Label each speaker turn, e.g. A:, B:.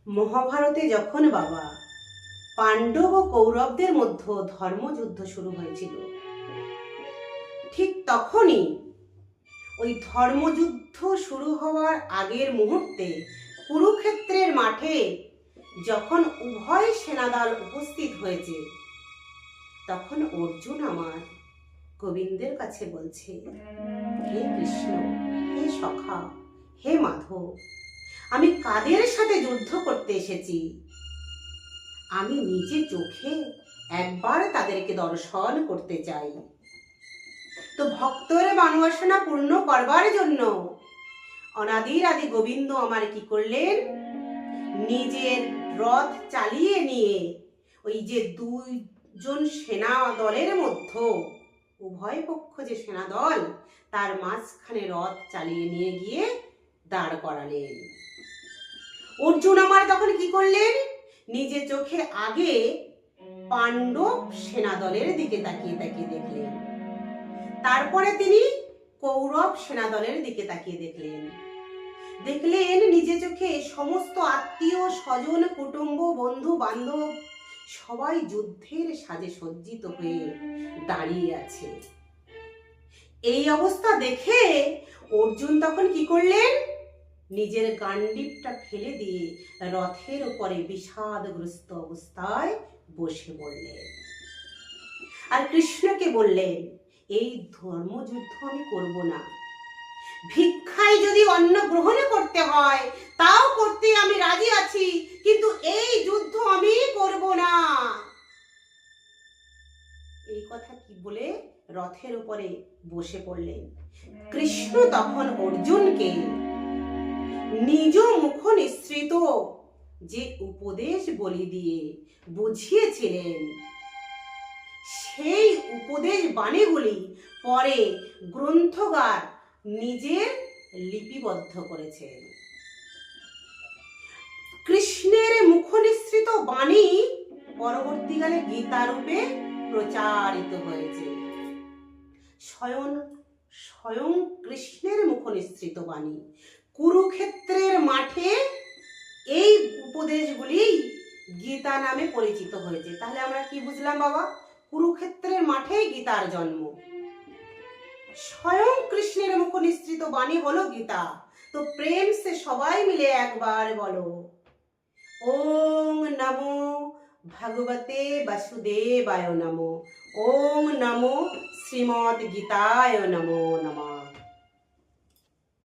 A: মহাভারতে যখন বাবা পাণ্ডব ও কৌরবদের মধ্যে ধর্মযুদ্ধ শুরু হয়েছিল, ঠিক তখনই ওই ধর্মযুদ্ধ শুরু হওয়ার আগের মুহূর্তে কুরুক্ষেত্রের মাঠে যখন উভয় সেনাদল উপস্থিত হয়েছে, তখন অর্জুন আমার গোবিন্দের কাছে বলছে, হে কৃষ্ণ, হে সখা, হে মাধব, আমি কাদের সাথে যুদ্ধ করতে এসেছি? আমি নিজে চোখে একবার তাদেরকে দর্শন করতে চাই। তো ভক্তের মনোবাসনা পূর্ণ করবার জন্য অনাদির আদি গোবিন্দ আমার কি করলেন, নিজের রথ চালিয়ে নিয়ে ওই যে দুইজন সেনা দলের মধ্যে, উভয় পক্ষ যে সেনা দল, তার মাঝখানে রথ চালিয়ে নিয়ে গিয়ে দাঁড় করালেন। অর্জুন আমার তখন কি করলেন, নিজে চোখে আগে পাণ্ডব সেনা দলের দিকে তাকিয়ে তাকিয়ে দেখলেন, তারপরে তিনি কৌরব সেনা দলের দিকে তাকিয়ে দেখলেন। দেখলেন নিজে চোখে সমস্ত আত্মীয় স্বজন, কুটুম্ব, বন্ধু বান্ধব সবাই যুদ্ধের সাজে সজ্জিত হয়ে দাঁড়িয়ে আছে। এই অবস্থা দেখে অর্জুন তখন কি করলেন, নিজের গান্ডীবটা ফেলে দিয়ে রথের উপরে বিষাদগ্রস্ত অবস্থায় বসে পড়লেন। আর কৃষ্ণকে বললেন, এই ধর্মযুদ্ধ আমি করব না, ভিক্ষায় যদি অন্ন গ্রহণ করতে হয় তাও করতে আমি রাজি আছি, কিন্তু এই যুদ্ধ আমি করব না। এই কথা কি বলে রথের উপরে বসে পড়লেন। কৃষ্ণ তখন অর্জুনকে নিজ মুখ নিঃসৃত যে উপদেশ বলি দিয়ে বুঝিয়েছিলেন, সেই উপদেশ বাণীগুলি পরে গ্রন্থকার নিজের লিপিবদ্ধ করেছেন। কৃষ্ণের মুখ নিঃসৃত বাণী পরবর্তীকালে গীতা রূপে প্রচারিত হয়েছে। স্বয়ং কৃষ্ণের মুখ নিঃসৃত বাণী কুরুক্ষেত্রের মাঠে এই উপদেশগুলি গীতা নামে পরিচিত হয়েছে। তাহলে আমরা কি বুঝলাম বাবা? কুরুক্ষেত্রের মাঠে গীতার জন্ম, স্বয়ং কৃষ্ণের মুখ নিঃসৃত বাণী হলো গীতা। তো প্রেম সে সবাই মিলে একবার বলো, ওম নমো ভগবতে বাসুদেবায় নমো, ওম নমো শ্রীমদ্ গীতায় নমো নমঃ।